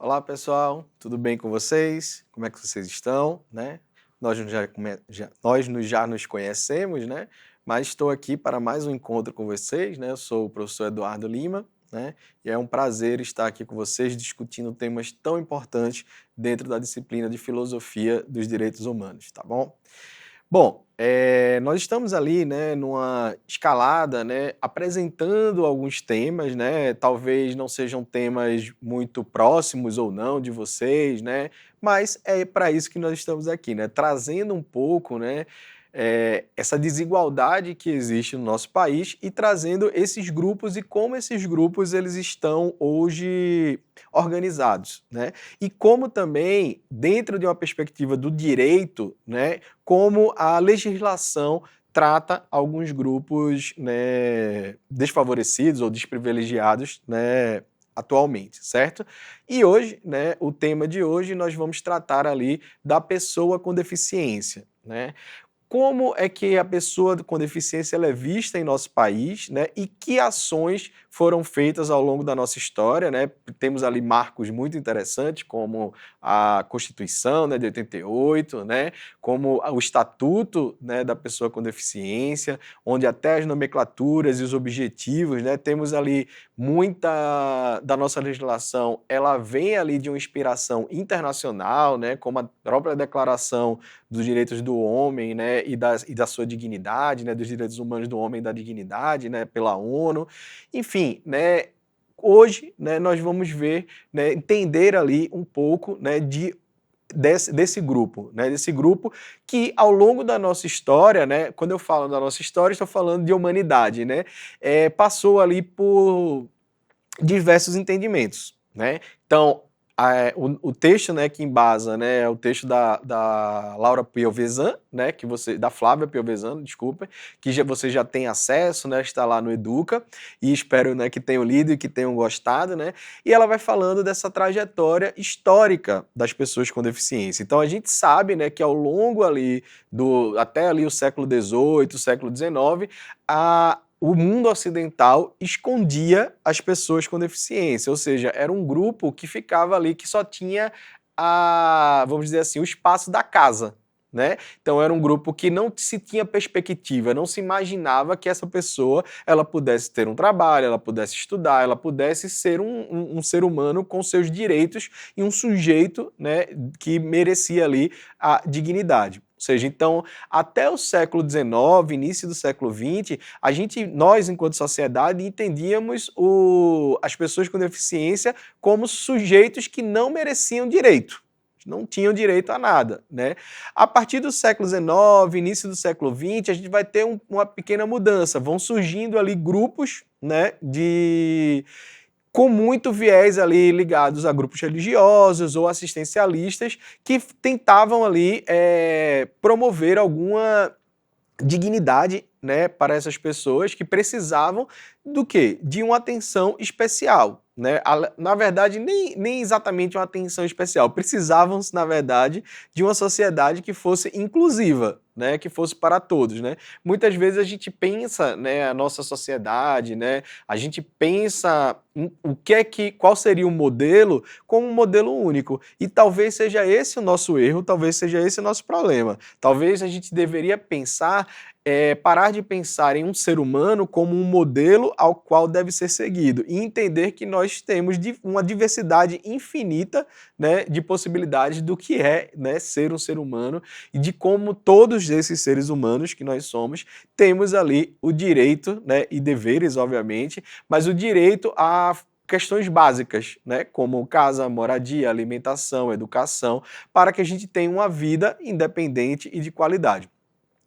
Olá pessoal, tudo bem com vocês? Como é que vocês estão, né? Nós já nos conhecemos, né? Mas estou aqui para mais um encontro com vocês, né? Eu sou o professor Eduardo Lima, né? E é um prazer estar aqui com vocês discutindo temas tão importantes dentro da disciplina de Filosofia dos Direitos Humanos, tá bom? Bom, nós estamos ali, né, numa escalada, né, apresentando alguns temas, né, talvez não sejam temas muito próximos ou não de vocês, né, mas é para isso que nós estamos aqui, né, trazendo um pouco, né, essa desigualdade que existe no nosso país e trazendo esses grupos e como esses grupos eles estão hoje organizados, né, e como também, dentro de uma perspectiva do direito, né, como a legislação trata alguns grupos, né, desfavorecidos ou desprivilegiados, né, atualmente, certo? E hoje, né, o tema de hoje nós vamos tratar ali da pessoa com deficiência, né? Como é que a pessoa com deficiência ela é vista em nosso país, né? E que ações foram feitas ao longo da nossa história, né? Temos ali marcos muito interessantes, como a Constituição, né, de 88, né? Como o Estatuto, né, da pessoa com deficiência, onde até as nomenclaturas e os objetivos, né? Temos ali muita da nossa legislação, ela vem ali de uma inspiração internacional, né? Como a própria Declaração dos Direitos do Homem, né, e da sua dignidade, né, dos direitos humanos do homem e da dignidade, né, pela ONU. Enfim, né, hoje, né, nós vamos ver, né, entender ali um pouco, né, desse grupo, né, desse grupo que ao longo da nossa história, né, quando eu falo da nossa história, estou falando de humanidade, né, passou ali por diversos entendimentos, né? Então, o texto, né, que embasa, né, é o texto da Laura Piovesan, né, da Flávia Piovesan, desculpa, que você já tem acesso, né, está lá no Educa, e espero, né, que tenham lido e que tenham gostado, né, e ela vai falando dessa trajetória histórica das pessoas com deficiência. Então, a gente sabe, né, que ao longo ali, até ali o século XVIII, século XIX, o mundo ocidental escondia as pessoas com deficiência, ou seja, era um grupo que ficava ali, que só tinha vamos dizer assim, o espaço da casa, né? Então era um grupo que não se tinha perspectiva, não se imaginava que essa pessoa ela pudesse ter um trabalho, ela pudesse estudar, ela pudesse ser um ser humano com seus direitos e um sujeito, né, que merecia ali a dignidade. Ou seja, então, até o século XIX, início do século XX, nós, enquanto sociedade, entendíamos as pessoas com deficiência como sujeitos que não mereciam direito, não tinham direito a nada, né? A partir do século XIX, início do século XX, a gente vai ter uma pequena mudança, vão surgindo ali grupos, né, com muito viés ali ligados a grupos religiosos ou assistencialistas que tentavam ali promover alguma dignidade, né, para essas pessoas que precisavam do quê? De uma atenção especial, né? Na verdade, nem exatamente uma atenção especial, precisavam, na verdade, de uma sociedade que fosse inclusiva, né, que fosse para todos, né? Muitas vezes a gente pensa, né, a nossa sociedade, né, a gente pensa qual seria o modelo como um modelo único, e talvez seja esse o nosso erro, talvez seja esse o nosso problema. Talvez a gente deveria pensar parar de pensar em um ser humano como um modelo ao qual deve ser seguido e entender que nós temos uma diversidade infinita, né, de possibilidades do que é, né, ser um ser humano e de como todos esses seres humanos que nós somos temos ali o direito, né, e deveres, obviamente, mas o direito a questões básicas, né, como casa, moradia, alimentação, educação, para que a gente tenha uma vida independente e de qualidade.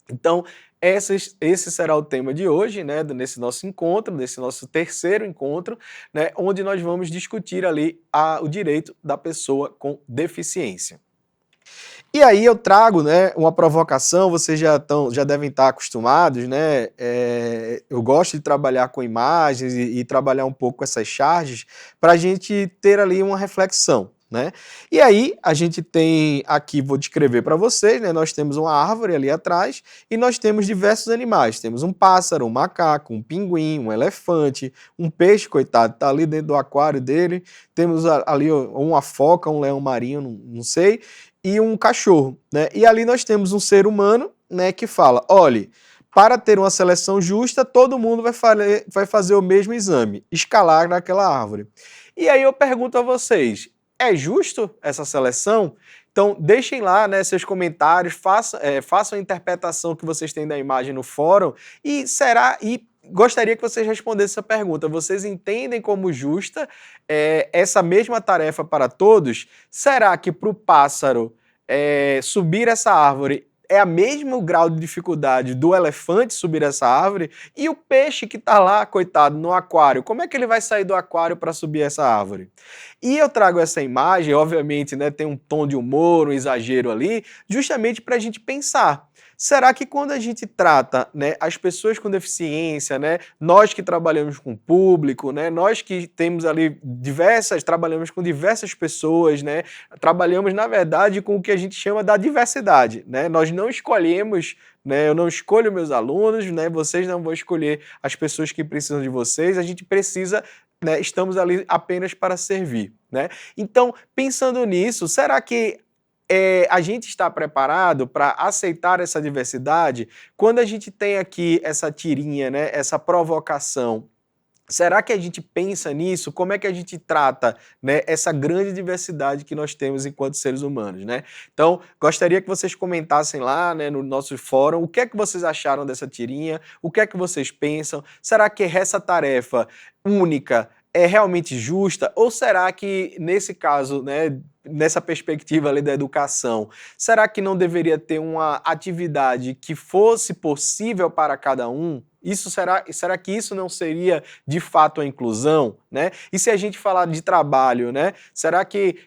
Então, esse será o tema de hoje, né, nesse nosso encontro, nesse nosso terceiro encontro, né, onde nós vamos discutir ali o direito da pessoa com deficiência. E aí eu trago, né, uma provocação, vocês já devem estar acostumados, né, eu gosto de trabalhar com imagens e trabalhar um pouco com essas charges para a gente ter ali uma reflexão, né? E aí a gente tem aqui, vou descrever para vocês, né? Nós temos uma árvore ali atrás e nós temos diversos animais. Temos um pássaro, um macaco, um pinguim, um elefante, um peixe, coitado, tá ali dentro do aquário dele. Temos ali uma foca, um leão marinho, não sei, e um cachorro, né? E ali nós temos um ser humano, né, que fala: olhe, para ter uma seleção justa, todo mundo vai fazer o mesmo exame, escalar naquela árvore. E aí eu pergunto a vocês, é justo essa seleção? Então, deixem lá, né, seus comentários, façam a interpretação que vocês têm da imagem no fórum e gostaria que vocês respondessem essa pergunta. Vocês entendem como justa essa mesma tarefa para todos? Será que para o pássaro subir essa árvore é o mesmo grau de dificuldade do elefante subir essa árvore? E o peixe que está lá, coitado, no aquário, como é que ele vai sair do aquário para subir essa árvore? E eu trago essa imagem, obviamente, né, tem um tom de humor, um exagero ali, justamente para a gente pensar. Será que quando a gente trata, né, as pessoas com deficiência, né, nós que trabalhamos com o público, né, nós que temos ali trabalhamos com diversas pessoas, né, trabalhamos, na verdade, com o que a gente chama da diversidade, né? Nós não escolhemos, né, eu não escolho meus alunos, né, vocês não vão escolher as pessoas que precisam de vocês, a gente precisa, né, estamos ali apenas para servir, né? Então, pensando nisso, será que a gente está preparado para aceitar essa diversidade? Quando a gente tem aqui essa tirinha, né, essa provocação, será que a gente pensa nisso? Como é que a gente trata, né, essa grande diversidade que nós temos enquanto seres humanos, né? Então, gostaria que vocês comentassem lá, né, no nosso fórum, o que é que vocês acharam dessa tirinha, o que é que vocês pensam? Será que essa tarefa única é realmente justa? Ou será que, nesse caso, né, nessa perspectiva ali da educação, será que não deveria ter uma atividade que fosse possível para cada um? Será que isso não seria de fato a inclusão, né? E se a gente falar de trabalho, né? Será que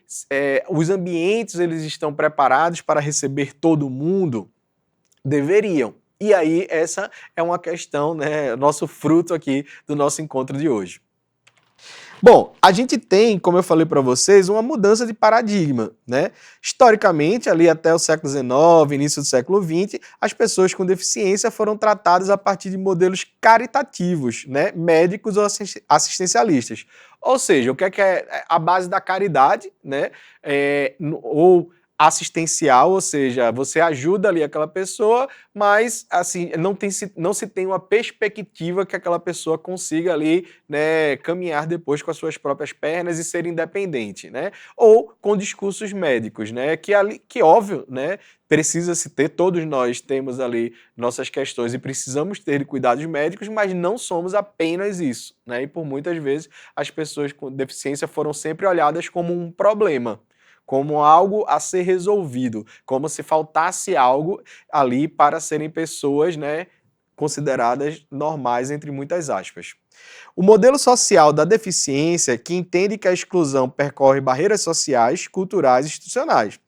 os ambientes eles estão preparados para receber todo mundo? Deveriam. E aí essa é uma questão, né? Nosso fruto aqui do nosso encontro de hoje. Bom, a gente tem, como eu falei para vocês, uma mudança de paradigma, né? Historicamente, ali até o século XIX, início do século XX, as pessoas com deficiência foram tratadas a partir de modelos caritativos, né? Médicos ou assistencialistas. Ou seja, o que é a base da caridade, né? Ou assistencial, ou seja, você ajuda ali aquela pessoa, mas assim não se tem uma perspectiva que aquela pessoa consiga ali, né, caminhar depois com as suas próprias pernas e ser independente, né? Ou com discursos médicos, né? Que óbvio, né? Precisa se ter, todos nós temos ali nossas questões e precisamos ter cuidados médicos, mas não somos apenas isso, né? E por muitas vezes as pessoas com deficiência foram sempre olhadas como um problema, como algo a ser resolvido, como se faltasse algo ali para serem pessoas, né, consideradas normais, entre muitas aspas. O modelo social da deficiência que entende que a exclusão percorre barreiras sociais, culturais e institucionais.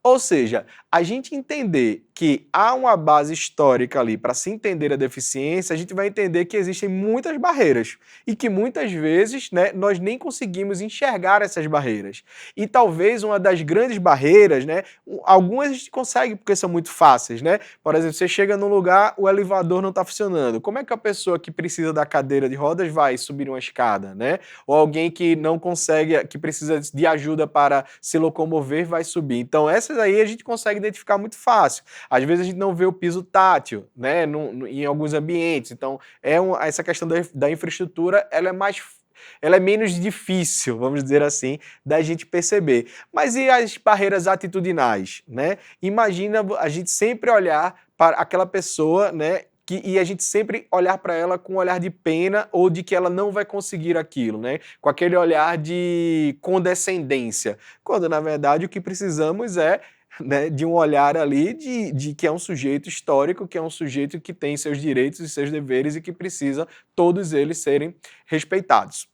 Ou seja, a gente entender que há uma base histórica ali para se entender a deficiência, a gente vai entender que existem muitas barreiras e que muitas vezes, né, nós nem conseguimos enxergar essas barreiras. E talvez uma das grandes barreiras, né, algumas a gente consegue porque são muito fáceis, né? Por exemplo, você chega num lugar, o elevador não está funcionando. Como é que a pessoa que precisa da cadeira de rodas vai subir uma escada, né? Ou alguém que não consegue, que precisa de ajuda para se locomover, vai subir. Então, essas aí a gente consegue identificar muito fácil. Às vezes a gente não vê o piso tátil, né, em alguns ambientes. Então, essa questão da infraestrutura, ela é menos difícil, vamos dizer assim, da gente perceber. Mas e as barreiras atitudinais, né? Imagina a gente sempre olhar para aquela pessoa, né, e a gente sempre olhar para ela com um olhar de pena ou de que ela não vai conseguir aquilo, né? Com aquele olhar de condescendência, quando na verdade o que precisamos é, né, de um olhar ali de que é um sujeito histórico, que é um sujeito que tem seus direitos e seus deveres e que precisa todos eles serem respeitados.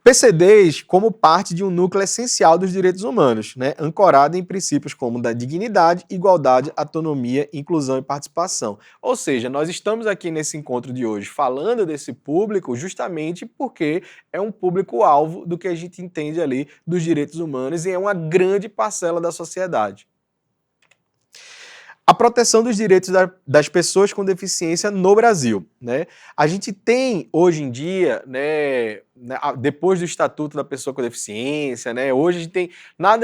PCDs como parte de um núcleo essencial dos direitos humanos, né, ancorado em princípios como da dignidade, igualdade, autonomia, inclusão e participação. Ou seja, nós estamos aqui nesse encontro de hoje falando desse público justamente porque é um público-alvo do que a gente entende ali dos direitos humanos e é uma grande parcela da sociedade. A proteção dos direitos das pessoas com deficiência no Brasil, né? A gente tem, hoje em dia, depois do Estatuto da Pessoa com Deficiência, né, hoje a gente tem, na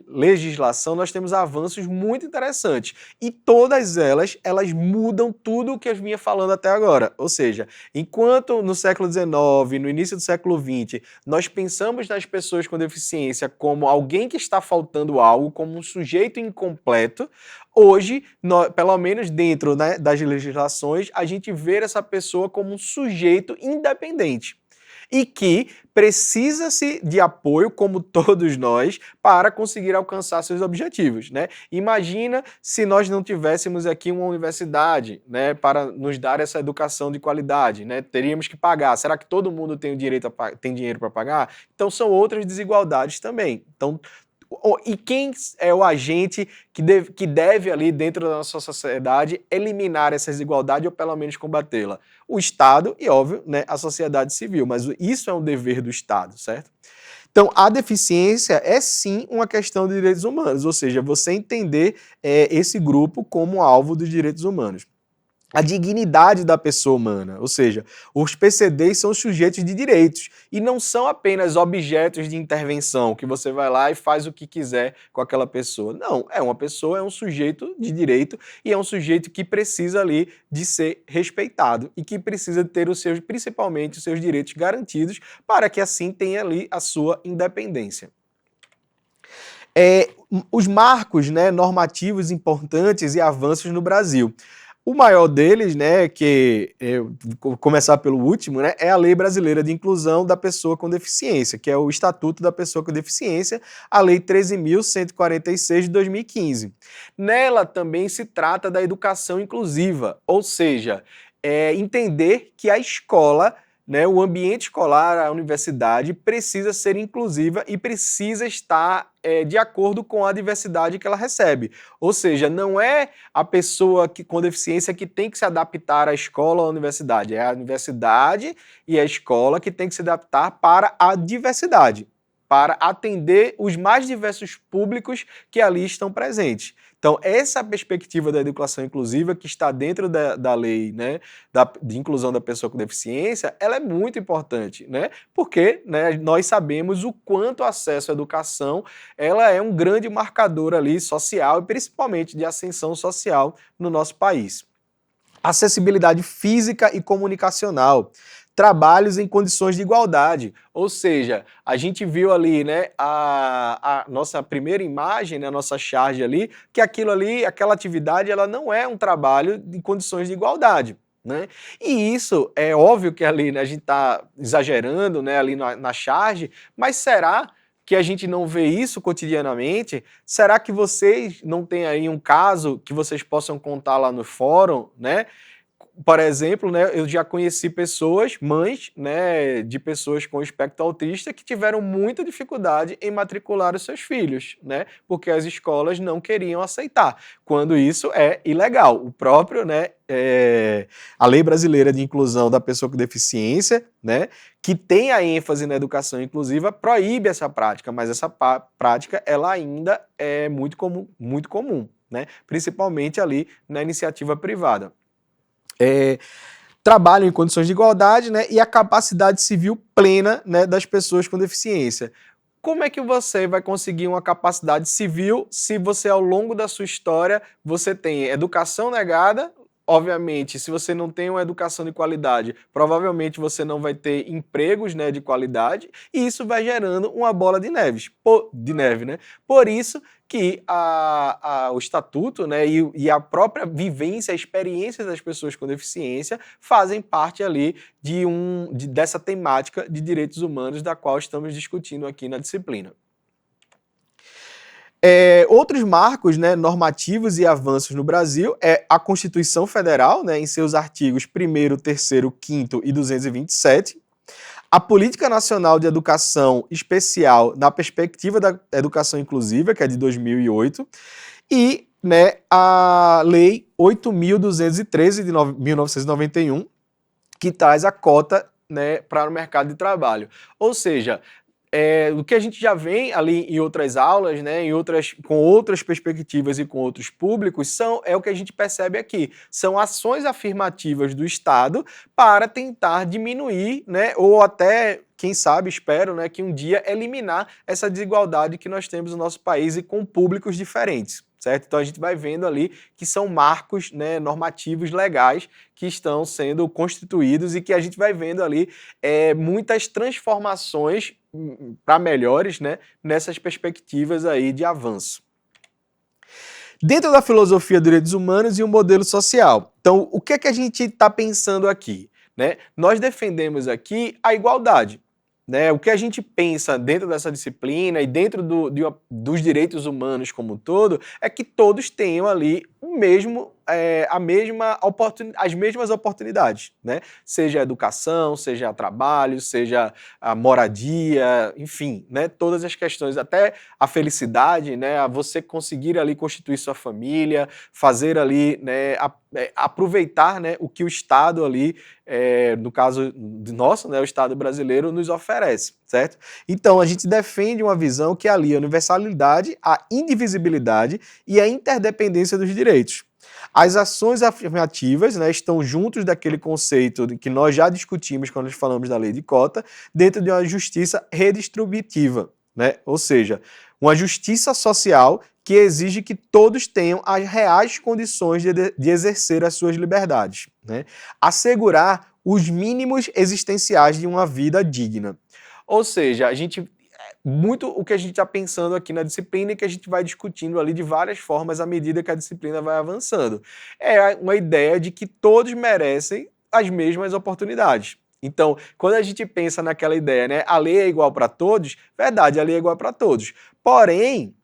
legislação, nós temos avanços muito interessantes. E todas elas mudam tudo o que eu vinha falando até agora. Ou seja, enquanto no século XIX, no início do século XX, nós pensamos nas pessoas com deficiência como alguém que está faltando algo, como um sujeito incompleto, hoje, pelo menos dentro, né, das legislações, a gente vê essa pessoa como um sujeito independente e que precisa-se de apoio, como todos nós, para conseguir alcançar seus objetivos, né? Imagina se nós não tivéssemos aqui uma universidade, né, para nos dar essa educação de qualidade, né? Teríamos que pagar. Será que todo mundo tem tem dinheiro para pagar? Então são outras desigualdades também. Então, e quem é o agente que deve ali dentro da nossa sociedade eliminar essa desigualdade ou pelo menos combatê-la? O Estado e, óbvio, né, a sociedade civil, mas isso é um dever do Estado, certo? Então, a deficiência é sim uma questão de direitos humanos, ou seja, você entender esse grupo como alvo dos direitos humanos. A dignidade da pessoa humana, ou seja, os PCDs são sujeitos de direitos e não são apenas objetos de intervenção, que você vai lá e faz o que quiser com aquela pessoa. Não, é uma pessoa, é um sujeito de direito e é um sujeito que precisa ali de ser respeitado e que precisa ter principalmente os seus direitos garantidos para que assim tenha ali a sua independência. Os marcos, né, normativos importantes e avanços no Brasil. O maior deles, né, que vou começar pelo último, né, é a Lei Brasileira de Inclusão da Pessoa com Deficiência, que é o Estatuto da Pessoa com Deficiência, a Lei 13.146 de 2015. Nela também se trata da educação inclusiva, ou seja, entender que a escola, né, o ambiente escolar, a universidade, precisa ser inclusiva e precisa estar de acordo com a diversidade que ela recebe. Ou seja, não é a pessoa com deficiência que tem que se adaptar à escola ou à universidade, é a universidade e a escola que tem que se adaptar para a diversidade, para atender os mais diversos públicos que ali estão presentes. Então, essa perspectiva da educação inclusiva que está dentro da lei, né, de inclusão da pessoa com deficiência, ela é muito importante, né? Porque, né, nós sabemos o quanto o acesso à educação ela é um grande marcador ali social e principalmente de ascensão social no nosso país. Acessibilidade física e comunicacional. Trabalhos em condições de igualdade, ou seja, a gente viu ali, né, a nossa primeira imagem, né, a nossa charge ali, que aquilo ali, aquela atividade, ela não é um trabalho em condições de igualdade, né? E isso é óbvio que ali, né, a gente está exagerando, né, ali na charge, mas será que a gente não vê isso cotidianamente? Será que vocês não têm aí um caso que vocês possam contar lá no fórum, né? Por exemplo, né, eu já conheci pessoas, mães, né, de pessoas com espectro autista que tiveram muita dificuldade em matricular os seus filhos, né, porque as escolas não queriam aceitar, quando isso é ilegal. O próprio, né, a Lei Brasileira de Inclusão da Pessoa com Deficiência, né, que tem a ênfase na educação inclusiva, proíbe essa prática, mas essa prática ela ainda é muito comum, né, principalmente ali na iniciativa privada. Trabalho em condições de igualdade, né, e a capacidade civil plena, né, das pessoas com deficiência. Como é que você vai conseguir uma capacidade civil se você, ao longo da sua história, você tem educação negada? Obviamente, se você não tem uma educação de qualidade, provavelmente você não vai ter empregos, né, de qualidade, e isso vai gerando uma bola de neve, né? Por isso que o estatuto, né, e a própria vivência, a experiência das pessoas com deficiência fazem parte ali dessa temática de direitos humanos da qual estamos discutindo aqui na disciplina. Outros marcos, né, normativos e avanços no Brasil é a Constituição Federal, né, em seus artigos 1º, 3º, 5º e 227, a Política Nacional de Educação Especial na perspectiva da educação inclusiva, que é de 2008, e né, a Lei 8.213 de 1991, que traz a cota, né, para o mercado de trabalho. Ou seja, o que a gente já vem ali em outras aulas, né, com outras perspectivas e com outros públicos, é o que a gente percebe aqui. São ações afirmativas do Estado para tentar diminuir, né, ou até, quem sabe, espero, né, que um dia eliminar essa desigualdade que nós temos no nosso país e com públicos diferentes. Certo? Então a gente vai vendo ali que são marcos, né, normativos legais que estão sendo constituídos e que a gente vai vendo ali muitas transformações para melhores, né, nessas perspectivas aí de avanço. Dentro da filosofia dos direitos humanos e o modelo social. Então, o que é que a gente está pensando aqui? Né? Nós defendemos aqui a igualdade. Né, o que a gente pensa dentro dessa disciplina e dentro dos direitos humanos como um todo é que todos tenham ali as mesmas oportunidades, né? Seja a educação, seja a trabalho, seja a moradia, enfim, né? Todas as questões, até a felicidade, né? A você conseguir ali constituir sua família, fazer ali, né? Aproveitar, né, o que o Estado ali, no caso nosso, né, o Estado brasileiro, nos oferece, certo? Então, a gente defende uma visão que alia a universalidade, a indivisibilidade e a interdependência dos direitos. As ações afirmativas, né, estão juntos daquele conceito que nós já discutimos quando nós falamos da lei de cota, dentro de uma justiça redistributiva, né? Ou seja, uma justiça social que exige que todos tenham as reais condições de exercer as suas liberdades, né? Assegurar os mínimos existenciais de uma vida digna. Ou seja, muito o que a gente está pensando aqui na disciplina e que a gente vai discutindo ali de várias formas à medida que a disciplina vai avançando. É uma ideia de que todos merecem as mesmas oportunidades. Então, quando a gente pensa naquela ideia, né, a lei é igual para todos, verdade, a lei é igual para todos. Porém,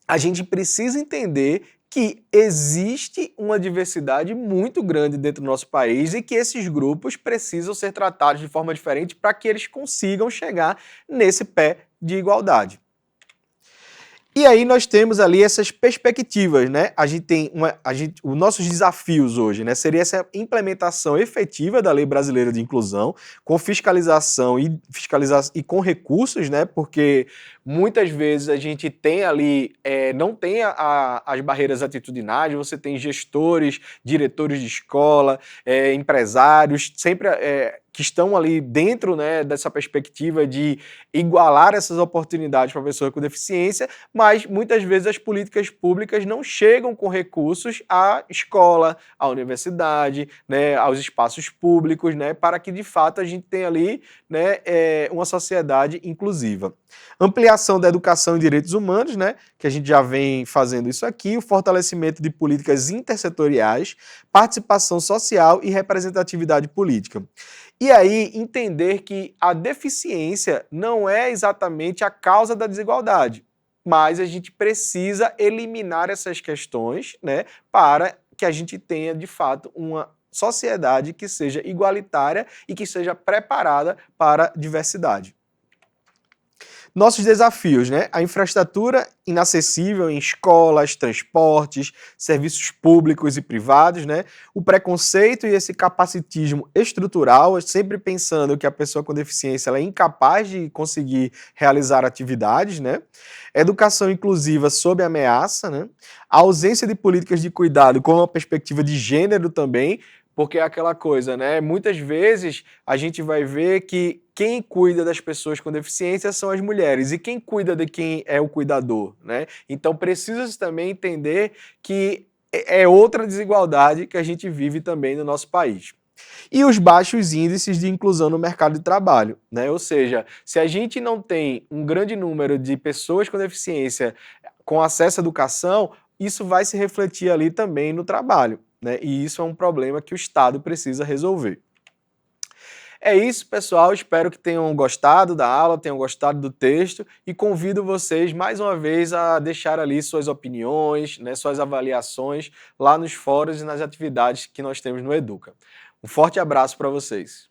a gente precisa entender que existe uma diversidade muito grande dentro do nosso país e que esses grupos precisam ser tratados de forma diferente para que eles consigam chegar nesse pé de igualdade. E aí nós temos ali essas perspectivas, né? A gente tem os nossos desafios hoje, né? Seria essa implementação efetiva da Lei Brasileira de Inclusão, com fiscalização e com recursos, né? Porque muitas vezes a gente tem ali, não tem as barreiras atitudinais, você tem gestores, diretores de escola, empresários, sempre que estão ali dentro, né, dessa perspectiva de igualar essas oportunidades para a pessoa com deficiência, mas muitas vezes as políticas públicas não chegam com recursos à escola, à universidade, né, aos espaços públicos, né, para que de fato a gente tenha ali, né, uma sociedade inclusiva. Ampliação da educação em direitos humanos, né, que a gente já vem fazendo isso aqui, o fortalecimento de políticas intersetoriais, participação social e representatividade política. E aí, entender que a deficiência não é exatamente a causa da desigualdade, mas a gente precisa eliminar essas questões, né, para que a gente tenha, de fato, uma sociedade que seja igualitária e que seja preparada para a diversidade. Nossos desafios, né? A infraestrutura inacessível em escolas, transportes, serviços públicos e privados, né? O preconceito e esse capacitismo estrutural, sempre pensando que a pessoa com deficiência ela é incapaz de conseguir realizar atividades, né? Educação inclusiva sob ameaça, né? A ausência de políticas de cuidado com uma perspectiva de gênero também, porque é aquela coisa, né? Muitas vezes a gente vai ver que quem cuida das pessoas com deficiência são as mulheres, e quem cuida de quem é o cuidador, né? Então precisa-se também entender que é outra desigualdade que a gente vive também no nosso país. E os baixos índices de inclusão no mercado de trabalho, né? Ou seja, se a gente não tem um grande número de pessoas com deficiência com acesso à educação, isso vai se refletir ali também no trabalho, né? E isso é um problema que o Estado precisa resolver. É isso, pessoal. Espero que tenham gostado da aula, tenham gostado do texto e convido vocês mais uma vez a deixar ali suas opiniões, né, suas avaliações lá nos fóruns e nas atividades que nós temos no Educa. Um forte abraço para vocês.